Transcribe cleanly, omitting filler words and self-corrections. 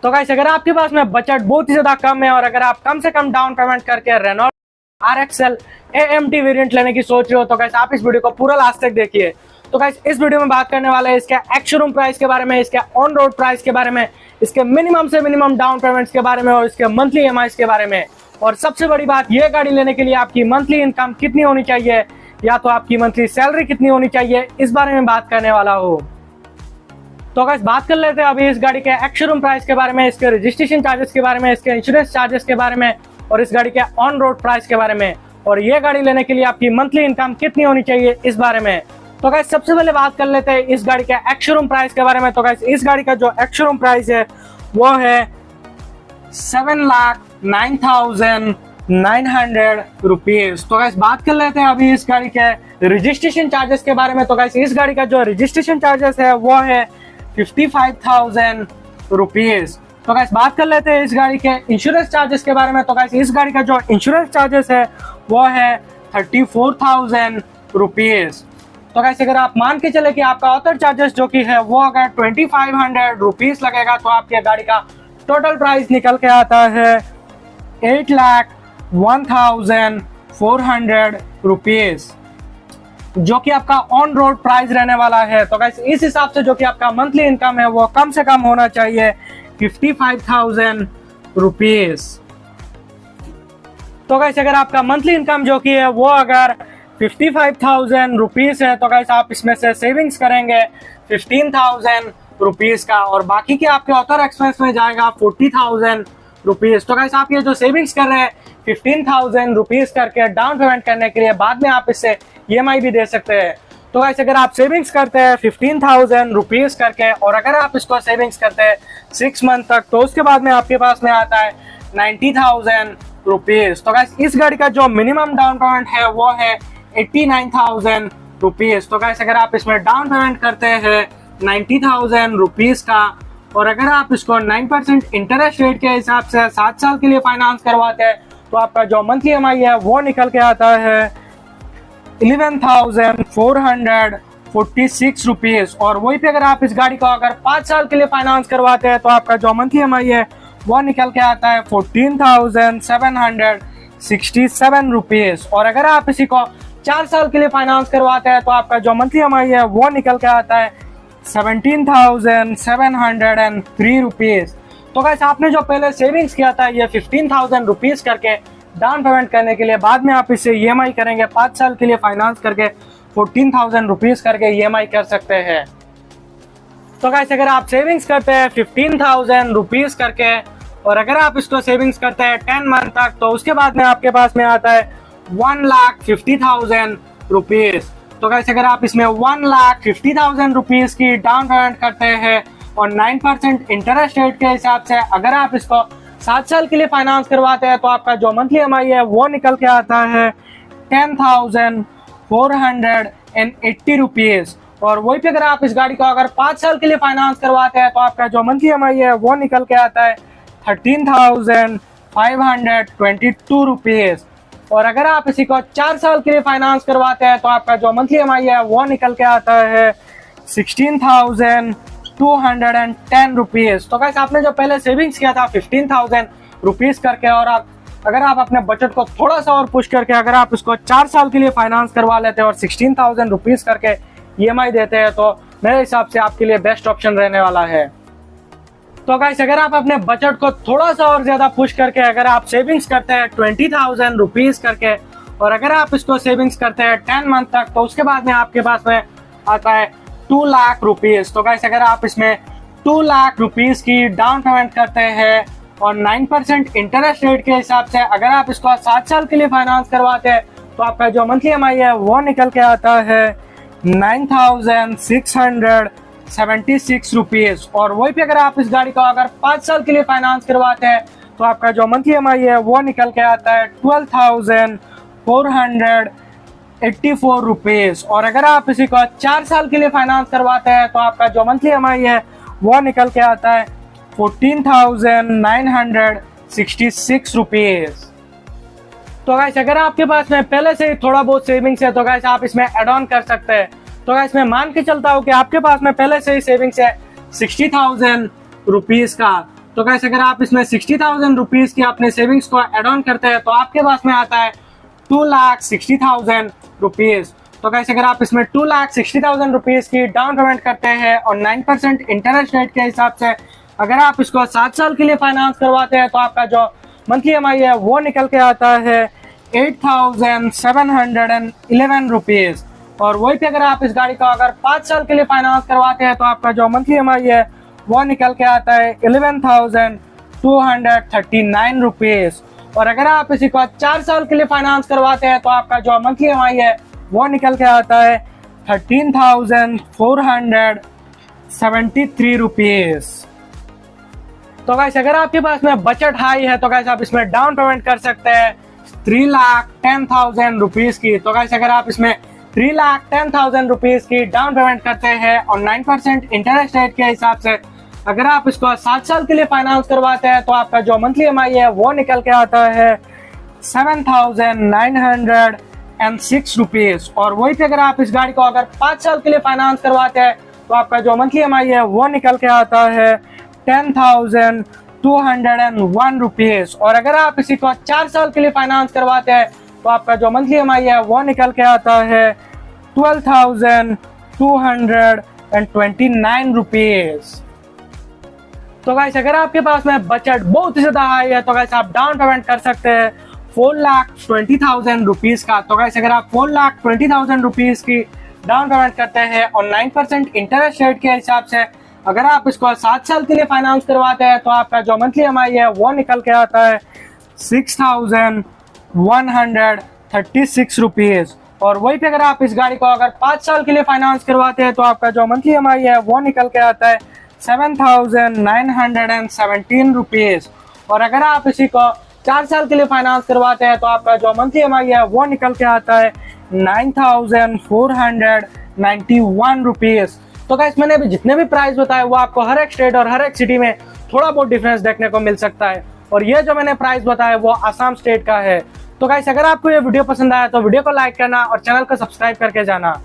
तो गाइस अगर आपके पास में बजट बहुत ही ज्यादा कम है और अगर आप कम से कम डाउन पेमेंट करके रेनॉल्ट RXL AMT वेरिएंट लेने की सोच रहे हो तो गाइस आप इस वीडियो को पूरा लास्ट तक देखिए। तो गाइस इस वीडियो में बात करने वाला है इसके एक्स शोरूम प्राइस के बारे में, इसके ऑन रोड प्राइस के बारे में, इसके मिनिमम से मिनिमम डाउन पेमेंट्स के बारे में और इसके मंथली EMIs के बारे में। और सबसे बड़ी बात, ये गाड़ी लेने के लिए आपकी मंथली इनकम कितनी होनी चाहिए या तो आपकी मंथली सैलरी कितनी होनी चाहिए, इस बारे में बात करने वाला हूँ। तो गाइस बात कर लेते हैं अभी इस गाड़ी के एक्स शोरूम प्राइस के बारे में, इसके रजिस्ट्रेशन चार्जेस के बारे में, इसके इंश्योरेंस चार्जेस के बारे में और इस गाड़ी के ऑन रोड प्राइस के बारे में, और ये गाड़ी लेने के लिए आपकी मंथली इनकम कितनी होनी चाहिए इस बारे में। तो गाइस सबसे पहले बात कर लेते हैं इस गाड़ी के एक्स शोरूम प्राइस के बारे में। तो गाइस इस गाड़ी का जो एक्स शोरूम प्राइस है वो है 7,09,900 रुपीज। तो गाइस बात कर लेते हैं अभी इस गाड़ी के रजिस्ट्रेशन चार्जेस के बारे में। तो गाइस इस गाड़ी का जो रजिस्ट्रेशन चार्जेस है वो है 55,000 रुपीज। तो गाइस बात कर लेते हैं इस गाड़ी के इंश्योरेंस चार्जेस के बारे में। तो गाइस इस गाड़ी का जो इंश्योरेंस चार्जेस है वो है 34,000 रुपीज। तो गाइस अगर आप मान के चले कि आपका ऑथर चार्जेस जो कि है वो अगर 2500 रुपीज लगेगा तो आपकी गाड़ी का टोटल प्राइस निकल के आता है 8,01,400 रुपीज, जो कि आपका ऑन रोड प्राइस रहने वाला है। तो गाइस इस हिसाब से जो कि आपका मंथली इनकम है वो कम से कम होना चाहिए 55,000 रुपीज। तो गाइस अगर आपका मंथली इनकम जो कि है वो अगर 55,000 रुपीज है तो गाइस आप इसमें से सेविंग्स करेंगे 15,000 रुपीज का और बाकी के आपके ऑथर एक्सपेंस में जाएगा 40,000 रुपीज। तो गाइस आप ये जो सेविंग्स कर रहे हैं 15,000 रुपीज करके डाउन पेमेंट करने के लिए, बाद में आप इससे EMI भी दे सकते हैं। तो गाइस अगर आप सेविंग्स करते हैं 15,000 रुपीज करके और अगर आप इसको सेविंग्स करते हैं 6 मंथ तक तो उसके बाद में आपके पास में आता है 90,000 रुपीज। तो गाइस इस गाड़ी का जो मिनिमम डाउन पेमेंट है वो है 89,000 रुपीज। तो गाइस अगर आप इसमें डाउन पेमेंट करते हैं 90,000 रुपीज का और अगर आप इसको 9% इंटरेस्ट रेट के हिसाब से 7 साल के लिए फाइनेंस करवाते हैं तो आपका जो मंथली EMI है वो निकल के आता है 11,446 रुपीज। और वही पे अगर आप इस गाड़ी को अगर 5 साल के लिए फाइनेंस करवाते हैं तो आपका जो मंथली EMI है वो निकल के आता है 14,767 रुपीज। और अगर आप इसी को 4 साल के लिए फाइनेंस करवाते हैं तो आपका जो मंथली EMI है वो निकल के आता है 17,703 रुपीज। तो गाइस आपने जो पहले सेविंग्स किया था ये 15,000 रुपीज करके डाउन पेमेंट करने के लिए, बाद में आप इसे EMI करेंगे 5 साल के लिए फाइनेंस करके 14,000 रुपीज करके EMI कर सकते हैं। तो गाइस अगर आप सेविंग्स करते हैं 15,000 रुपीज करके और अगर आप इसको सेविंग्स करते हैं 10 मंथ तक तो उसके बाद में आपके पास में आता है 1,50,000 रुपीज। तो गाइस अगर आप इसमें 1,50,000 रुपीज की डाउन पेमेंट करते हैं और 9% इंटरेस्ट रेट के हिसाब से अगर आप इसको 7 साल के लिए फाइनेंस करवाते हैं तो आपका जो मंथली EMI है वो निकल के आता है 10,480 रुपीज। और वही पे अगर आप इस गाड़ी को अगर 5 साल के लिए फाइनेंस करवाते हैं तो आपका जो मंथली EMI है वो निकल के आता है 13,522 रुपीज। और अगर आप इसी को 4 साल के लिए फाइनेंस करवाते हैं तो आपका जो मंथली EMI है वो निकल के आता है 16,210 रुपीज। तो गाइस आपने जो पहले सेविंग्स किया था 15,000 रुपीज करके और अगर आप अपने बजट को थोड़ा सा और पुश करके अगर आप इसको 4 साल के लिए फाइनेंस करवा लेते हैं और 16,000 रुपीज करके EMI देते हैं तो मेरे हिसाब से आपके लिए बेस्ट ऑप्शन रहने वाला है। तो गाइस अगर आप अपने बजट को थोड़ा सा और ज्यादा पुश करके अगर आप सेविंग्स करते हैं 20,000 रुपीज करके और अगर आप इसको सेविंग्स करते हैं 10 मंथ तक तो उसके बाद में आपके पास में आता है 2 लाख रुपीज। तो गाइस अगर आप इसमें 2 लाख रुपीज की डाउन पेमेंट करते हैं और 9% इंटरेस्ट रेट के हिसाब से अगर आप इसको 7 साल के लिए फाइनेंस करवाते हैं तो आपका जो मंथली EMI है वो निकल के आता है 9,676 रुपीज। और वही पे अगर आप इस गाड़ी को अगर 5 साल के लिए फाइनेंस करवाते हैं तो आपका जो मंथली EMI है वो निकल के आता है 12,484 रुपीज। और अगर आप इसी को 4 साल के लिए फाइनेंस करवाते हैं तो आपका जो मंथली EMI है वो निकल के आता है 14,966 रुपीज। तो गाइस अगर आपके पास में पहले से ही थोड़ा बहुत सेविंग्स है तो गाइस आप इसमें एड ऑन कर सकते हैं। तो गाइस मैं मान के चलता हूँ कि आपके पास में पहले से ही सेविंग्स है 60,000 रुपीज का, तो गाइस अगर आप इसमें 60,000 रुपीज की अपने सेविंग्स को एड ऑन करते हैं तो आपके पास में आता है 2,60,000 रुपीज। तो गाइस अगर आप इसमें 2,60,000 रुपीज की डाउन पेमेंट करते हैं और 9% इंटरेस्ट रेट के हिसाब से अगर आप इसको 7 साल के लिए फाइनेंस करवाते हैं तो आपका जो मंथली EMI है वो निकल के आता है 8,711 रुपीज। और वही पे अगर आप इस गाड़ी को अगर 5 साल के लिए फाइनेंस करवाते हैं तो आपका जो मंथली EMI है वो निकल के आता है 11,239 रुपीज। और अगर आप इसी को 4 साल के लिए फाइनेंस करवाते हैं तो आपका जो मंथली EMI है वो निकल के आता है 13,473 रुपीज। तो गाइस अगर आपके पास में बजट हाई है तो गाइस आप इसमें डाउन पेमेंट कर सकते हैं 3,10,000 रुपीज की। तो गाइस अगर आप इसमें 3,10,000 रुपीज की डाउन पेमेंट करते हैं और 9% इंटरेस्ट रेट के हिसाब से अगर आप इसको 7 साल के लिए फाइनेंस करवाते हैं तो आपका जो मंथली EMI है वो निकल के आता है 7,906 रुपीज। और वही पे अगर आप इस गाड़ी को अगर 5 साल के लिए फाइनेंस करवाते हैं तो आपका जो मंथली EMI है वो निकल के आता है 10,201 रुपीज। और अगर आप इसी को 4 साल के लिए फाइनेंस करवाते हैं तो आपका जो मंथली EMI है वो निकल के आता है 12,229 रुपीज। तो गाइस अगर आपके पास में बजट बहुत ही ज्यादा हाई है तो गाइस आप डाउन पेमेंट कर सकते हैं 4,20,000 रुपीज का। तो गाइस अगर आप 4,20,000 रुपीज की डाउन पेमेंट करते हैं और 9% इंटरेस्ट रेट के हिसाब से अगर आप इसको 7 साल के लिए फाइनेंस करवाते हैं तो आपका जो मंथली EMI है वो निकल के आता है 6,136 रुपीज। और वही पे अगर आप इस गाड़ी को अगर 5 साल के लिए फाइनेंस करवाते हैं तो आपका जो मंथली EMI है वो निकल के आता है 7,917 रुपीज। और अगर आप इसी को 4 साल के लिए फाइनेंस करवाते हैं तो आपका जो मंथली EMI है वो निकल के आता है 9,491 रुपीज। तो गाइस मैंने अभी जितने भी प्राइस बताए वो आपको हर एक स्टेट और हर एक सिटी में थोड़ा बहुत डिफरेंस देखने को मिल सकता है। और ये जो मैंने प्राइस बताया वो आसाम स्टेट का है। तो गाइस अगर आपको ये वीडियो पसंद आया तो वीडियो को लाइक करना और चैनल को सब्सक्राइब करके जाना।